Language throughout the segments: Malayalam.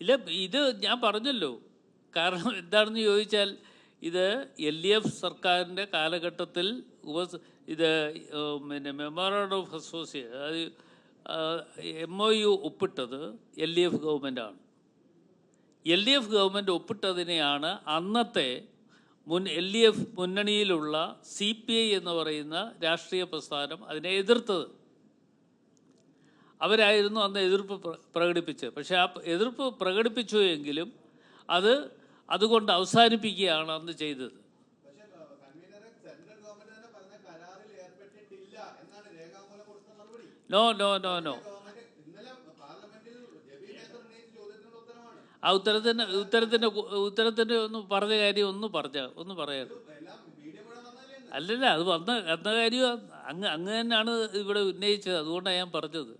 ഇല്ല, ഇത് ഞാൻ പറഞ്ഞല്ലോ. കാരണം എന്താണെന്ന് ചോദിച്ചാൽ, ഇത് LDF സർക്കാരിൻ്റെ കാലഘട്ടത്തിൽ ഇത് പിന്നെ മെമ്മോറാണ്ടം ഓഫ് അസോസിയേഷൻ, അതായത് MOU ഒപ്പിട്ടത് LDF ഗവൺമെൻറ്റാണ്. LDF ഗവൺമെൻറ് ഒപ്പിട്ടതിനെയാണ് അന്നത്തെ LDF മുന്നണിയിലുള്ള CPI എന്ന് പറയുന്ന രാഷ്ട്രീയ പ്രസ്ഥാനം അതിനെ എതിർത്തത്. അവരായിരുന്നു അന്ന് എതിർപ്പ് പ്രകടിപ്പിച്ചത്. പക്ഷേ ആ എതിർപ്പ് പ്രകടിപ്പിച്ചു എങ്കിലും അതുകൊണ്ട് അവസാനിപ്പിക്കുകയാണ് അന്ന് ചെയ്തത്. നോ നോ നോ നോ ആ ഉത്തരത്തിൻ്റെ ഒന്ന് പറഞ്ഞ കാര്യം ഒന്ന് പറയാം. അല്ലല്ല, അത് വന്ന കാര്യം അങ്ങ് തന്നെയാണ് ഇവിടെ ഉന്നയിച്ചത്. അതുകൊണ്ടാണ് ഞാൻ പറഞ്ഞത്.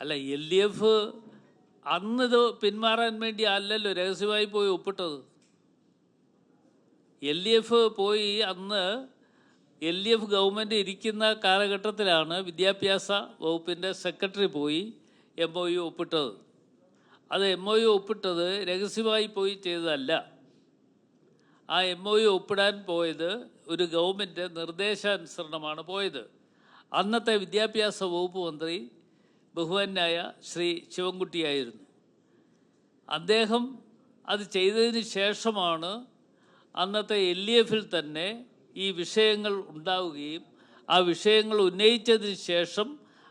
അല്ല, LDF അന്നിത് പിന്മാറാൻ വേണ്ടി അല്ലല്ലോ രഹസ്യമായി പോയി ഒപ്പിട്ടത്. LDF പോയി അന്ന് LDF ഗവൺമെൻറ് ഇരിക്കുന്ന കാലഘട്ടത്തിലാണ് വിദ്യാഭ്യാസ വകുപ്പിൻ്റെ സെക്രട്ടറി പോയി MOU ഒപ്പിട്ടത്. അത് MOU ഒപ്പിട്ടത് രഹസ്യമായി പോയി ചെയ്തതല്ല. ആ MOU ഒപ്പിടാൻ പോയത് ഒരു ഗവൺമെൻറ് നിർദ്ദേശാനുസരണമാണ് പോയത്. അന്നത്തെ വിദ്യാഭ്യാസ വകുപ്പ് മന്ത്രി ബഹുമാന്യനായ ശ്രീ ശിവൻകുട്ടിയായിരുന്നു. അദ്ദേഹം അത് ചെയ്തതിന് ശേഷമാണ് അന്നത്തെ LDFിൽ തന്നെ ഈ വിഷയങ്ങൾ ഉണ്ടാവുകയും ആ വിഷയങ്ങൾ ഉന്നയിച്ചതിന് ശേഷം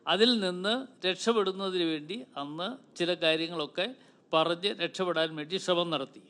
അതിൽ നിന്ന് രക്ഷപ്പെടുന്നതിന് വേണ്ടി അന്ന് ചില കാര്യങ്ങളൊക്കെ പറഞ്ഞ് രക്ഷപ്പെടാൻ വേണ്ടി ശ്രമം നടത്തി.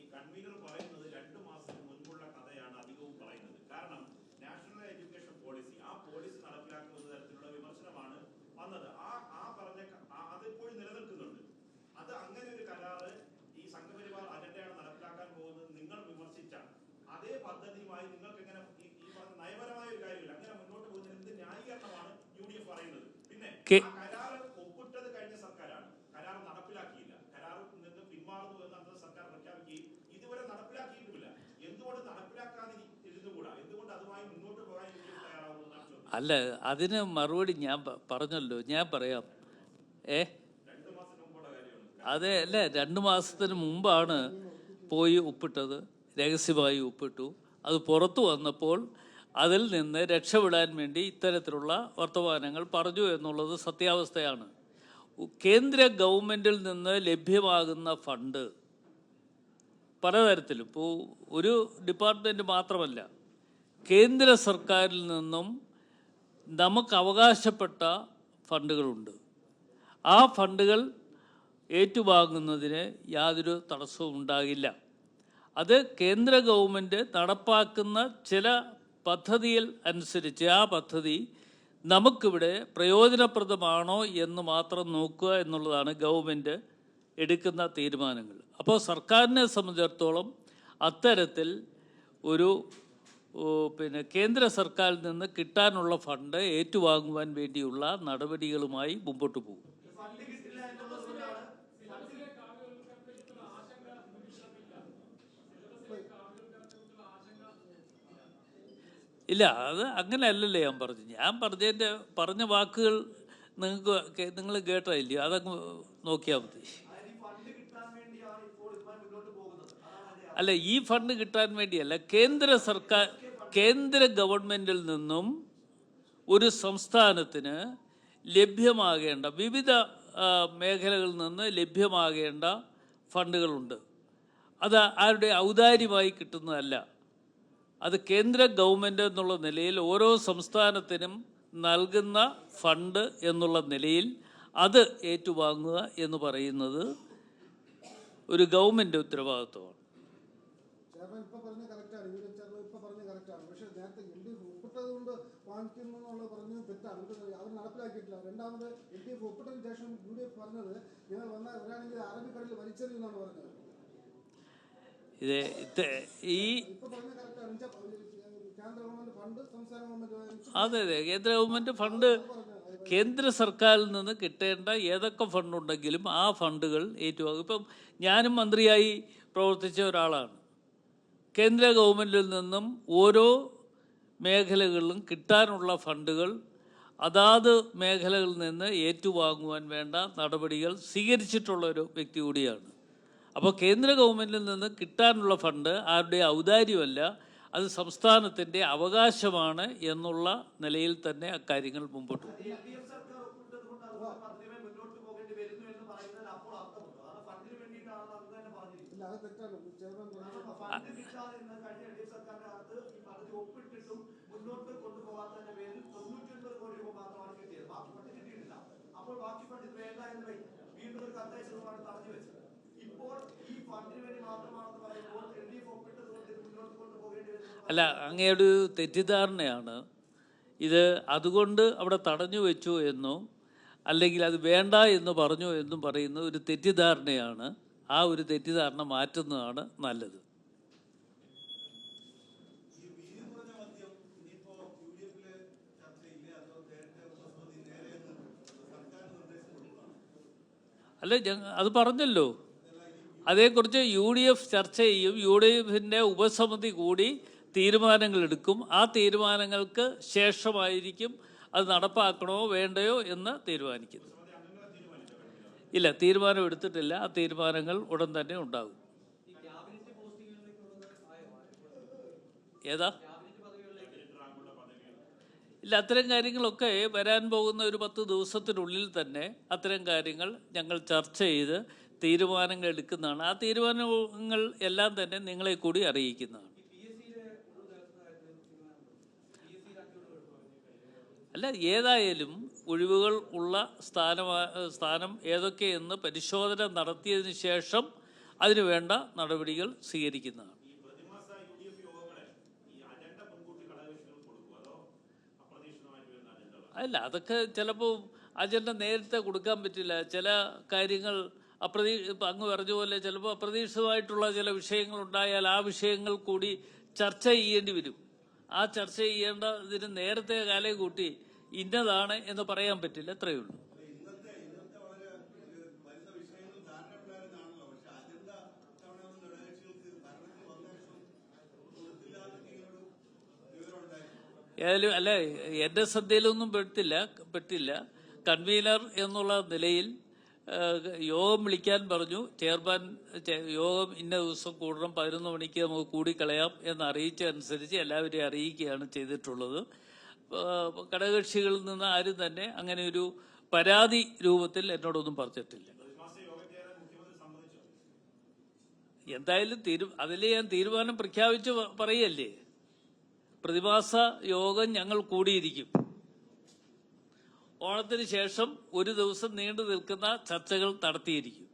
അല്ല, അതിന് മറുപടി ഞാൻ പറഞ്ഞല്ലോ, ഞാൻ പറയാം. അതെ, അല്ല, 2 മാസത്തിന് മുമ്പാണ് പോയി ഒപ്പിട്ടത്. രഹസ്യമായി ഒപ്പിട്ടു. അത് പുറത്തു വന്നപ്പോൾ അതിൽ നിന്ന് രക്ഷപ്പെടാൻ വേണ്ടി ഇത്തരത്തിലുള്ള വർത്തമാനങ്ങൾ പറഞ്ഞു എന്നുള്ളത് സത്യാവസ്ഥയാണ്. കേന്ദ്ര ഗവൺമെൻറ്റിൽ നിന്ന് ലഭ്യമാകുന്ന ഫണ്ട് പലതരത്തിലും, ഇപ്പോൾ ഒരു ഡിപ്പാർട്ട്മെൻറ്റ് മാത്രമല്ല, കേന്ദ്ര സർക്കാരിൽ നിന്നും നമുക്ക് അവകാശപ്പെട്ട ഫണ്ടുകളുണ്ട്. ആ ഫണ്ടുകൾ ഏറ്റുവാങ്ങുന്നതിന് യാതൊരു തടസ്സവും ഉണ്ടാകില്ല. അത് കേന്ദ്ര ഗവൺമെൻറ് നടപ്പാക്കുന്ന ചില പദ്ധതിയിൽ അനുസരിച്ച് ആ പദ്ധതി നമുക്കിവിടെ പ്രയോജനപ്രദമാണോ എന്ന് മാത്രം നോക്കുക എന്നുള്ളതാണ് ഗവൺമെൻറ് എടുക്കുന്ന തീരുമാനങ്ങൾ. അപ്പോൾ സർക്കാരിനെ സംബന്ധിച്ചിടത്തോളം അത്തരത്തിൽ ഒരു കേന്ദ്ര സർക്കാരിൽ നിന്ന് കിട്ടാനുള്ള ഫണ്ട് ഏറ്റുവാങ്ങുവാൻ വേണ്ടിയുള്ള നടപടികളുമായി മുമ്പോട്ട് പോകും. ഇല്ല, അത് അങ്ങനെയല്ലല്ലേ ഞാൻ പറഞ്ഞു. പറഞ്ഞ വാക്കുകൾ നിങ്ങൾ കേട്ടില്ലയോ? അതങ്ങ് നോക്കിയാൽ മതി. അല്ല, ഈ ഫണ്ട് കിട്ടാൻ വേണ്ടിയല്ല. കേന്ദ്ര ഗവൺമെൻറ്റിൽ നിന്നും ഒരു സംസ്ഥാനത്തിന് ലഭ്യമാകേണ്ട വിവിധ മേഖലകളിൽ നിന്ന് ലഭ്യമാകേണ്ട ഫണ്ടുകളുണ്ട്. അത് ആരുടെ ഔദാര്യമായി കിട്ടുന്നതല്ല. അത് കേന്ദ്ര ഗവൺമെൻറ് എന്നുള്ള നിലയിൽ ഓരോ സംസ്ഥാനത്തിനും നൽകുന്ന ഫണ്ട് എന്നുള്ള നിലയിൽ അത് ഏറ്റുവാങ്ങുക എന്ന് പറയുന്നത് ഒരു ഗവൺമെൻറ് ഉത്തരവാദിത്വമാണ്. അതെ, കേന്ദ്ര ഗവൺമെൻറ് ഫണ്ട് കേന്ദ്ര സർക്കാരിൽ നിന്ന് കിട്ടേണ്ട ഏതൊക്കെ ഫണ്ടുണ്ടെങ്കിലും ആ ഫണ്ടുകൾ ഏറ്റുവാങ്ങും. ഇപ്പം ഞാനും മന്ത്രിയായി പ്രവർത്തിച്ച ഒരാളാണ്. കേന്ദ്ര ഗവൺമെൻറ്റിൽ നിന്നും ഓരോ മേഖലകളിലും കിട്ടാനുള്ള ഫണ്ടുകൾ അതാത് മേഖലകളിൽ നിന്ന് ഏറ്റുവാങ്ങുവാൻ വേണ്ട നടപടികൾ സ്വീകരിച്ചിട്ടുള്ള ഒരു വ്യക്തി കൂടിയാണ്. അപ്പോൾ കേന്ദ്ര ഗവൺമെൻറ്റിൽ നിന്ന് കിട്ടാനുള്ള ഫണ്ട് ആരുടെ ഔദാര്യമല്ല, അത് സംസ്ഥാനത്തിൻ്റെ അവകാശമാണ് എന്നുള്ള നിലയിൽ തന്നെ അക്കാര്യങ്ങൾ മുമ്പോട്ട് പോകും. അല്ല, അങ്ങയുടെ തെറ്റിദ്ധാരണയാണ് ഇത്. അതുകൊണ്ട് അവിടെ തടഞ്ഞു വെച്ചു എന്നോ അല്ലെങ്കിൽ അത് വേണ്ട എന്ന് പറഞ്ഞു എന്നും പറയുന്ന ഒരു തെറ്റിദ്ധാരണയാണ്. ആ ഒരു തെറ്റിദ്ധാരണ മാറ്റുന്നതാണ് നല്ലത്. അല്ല, അത് പറഞ്ഞല്ലോ, അതേക്കുറിച്ച് UDF ചർച്ച ചെയ്യും. UDFിൻ്റെ ഉപസമിതി കൂടി തീരുമാനങ്ങൾ എടുക്കും. ആ തീരുമാനങ്ങൾക്ക് ശേഷമായിരിക്കും അത് നടപ്പാക്കണോ വേണ്ടയോ എന്ന് തീരുമാനിക്കുന്നത്. ഇല്ല, തീരുമാനം എടുത്തിട്ടില്ല. ആ തീരുമാനങ്ങൾ ഉടൻ തന്നെ ഉണ്ടാകും. ഏതാ? ഇല്ല, അത്തരം കാര്യങ്ങളൊക്കെ വരാൻ പോകുന്ന ഒരു 10 ദിവസത്തിനുള്ളിൽ തന്നെ അത്തരം കാര്യങ്ങൾ ഞങ്ങൾ ചർച്ച ചെയ്ത് തീരുമാനങ്ങൾ എടുക്കുന്നതാണ്. ആ തീരുമാനങ്ങൾ എല്ലാം തന്നെ നിങ്ങളെ കൂടി അറിയിക്കുന്നതാണ്. അല്ല, ഏതായാലും ഒഴിവുകൾ ഉള്ള സ്ഥാനം ഏതൊക്കെയെന്ന് പരിശോധന നടത്തിയതിന് ശേഷം അതിനു വേണ്ട നടപടികൾ സ്വീകരിക്കുന്നതാണ്. അല്ല, അതൊക്കെ ചിലപ്പോൾ അജണ്ട നേരത്തെ കൊടുക്കാൻ പറ്റില്ല. ചില കാര്യങ്ങൾ ഇപ്പം അങ്ങ് പറഞ്ഞ പോലെ ചിലപ്പോൾ അപ്രതീക്ഷിതമായിട്ടുള്ള ചില വിഷയങ്ങളുണ്ടായാൽ ആ വിഷയങ്ങൾ കൂടി ചർച്ച ചെയ്യേണ്ടി വരും. ആ ചർച്ച ചെയ്യേണ്ടതിന് നേരത്തെ കാലം കൂട്ടി ഇന്നതാണ് എന്ന് പറയാൻ പറ്റില്ല. അത്രയേ ഉള്ളൂ. ഏതായാലും അല്ല, എൻ്റെ ശ്രദ്ധയിലൊന്നും പെട്ടില്ല. കൺവീനർ എന്നുള്ള നിലയിൽ യോഗം വിളിക്കാൻ പറഞ്ഞു. ചെയർമാൻ യോഗം ഇന്ന ദിവസം കൂടണം, 11 മണിക്ക് നമുക്ക് കൂടിക്കളയാം എന്ന് അറിയിച്ചതനുസരിച്ച് എല്ലാവരെയും അറിയിക്കുകയാണ് ചെയ്തിട്ടുള്ളത്. ഘടകകക്ഷികളിൽ നിന്ന് ആരും തന്നെ അങ്ങനെ ഒരു പരാതി രൂപത്തിൽ എന്നോടൊന്നും പറഞ്ഞിട്ടില്ല. എന്തായാലും അതിൽ ഞാൻ തീരുമാനം പ്രഖ്യാപിച്ച് പറയല്ലേ. പ്രതിമാസ യോഗം ഞങ്ങൾ കൂടിയിരിക്കും. ഓണത്തിന് ശേഷം ഒരു ദിവസം നീണ്ടു നിൽക്കുന്ന ചർച്ചകൾ നടത്തിയിരിക്കും.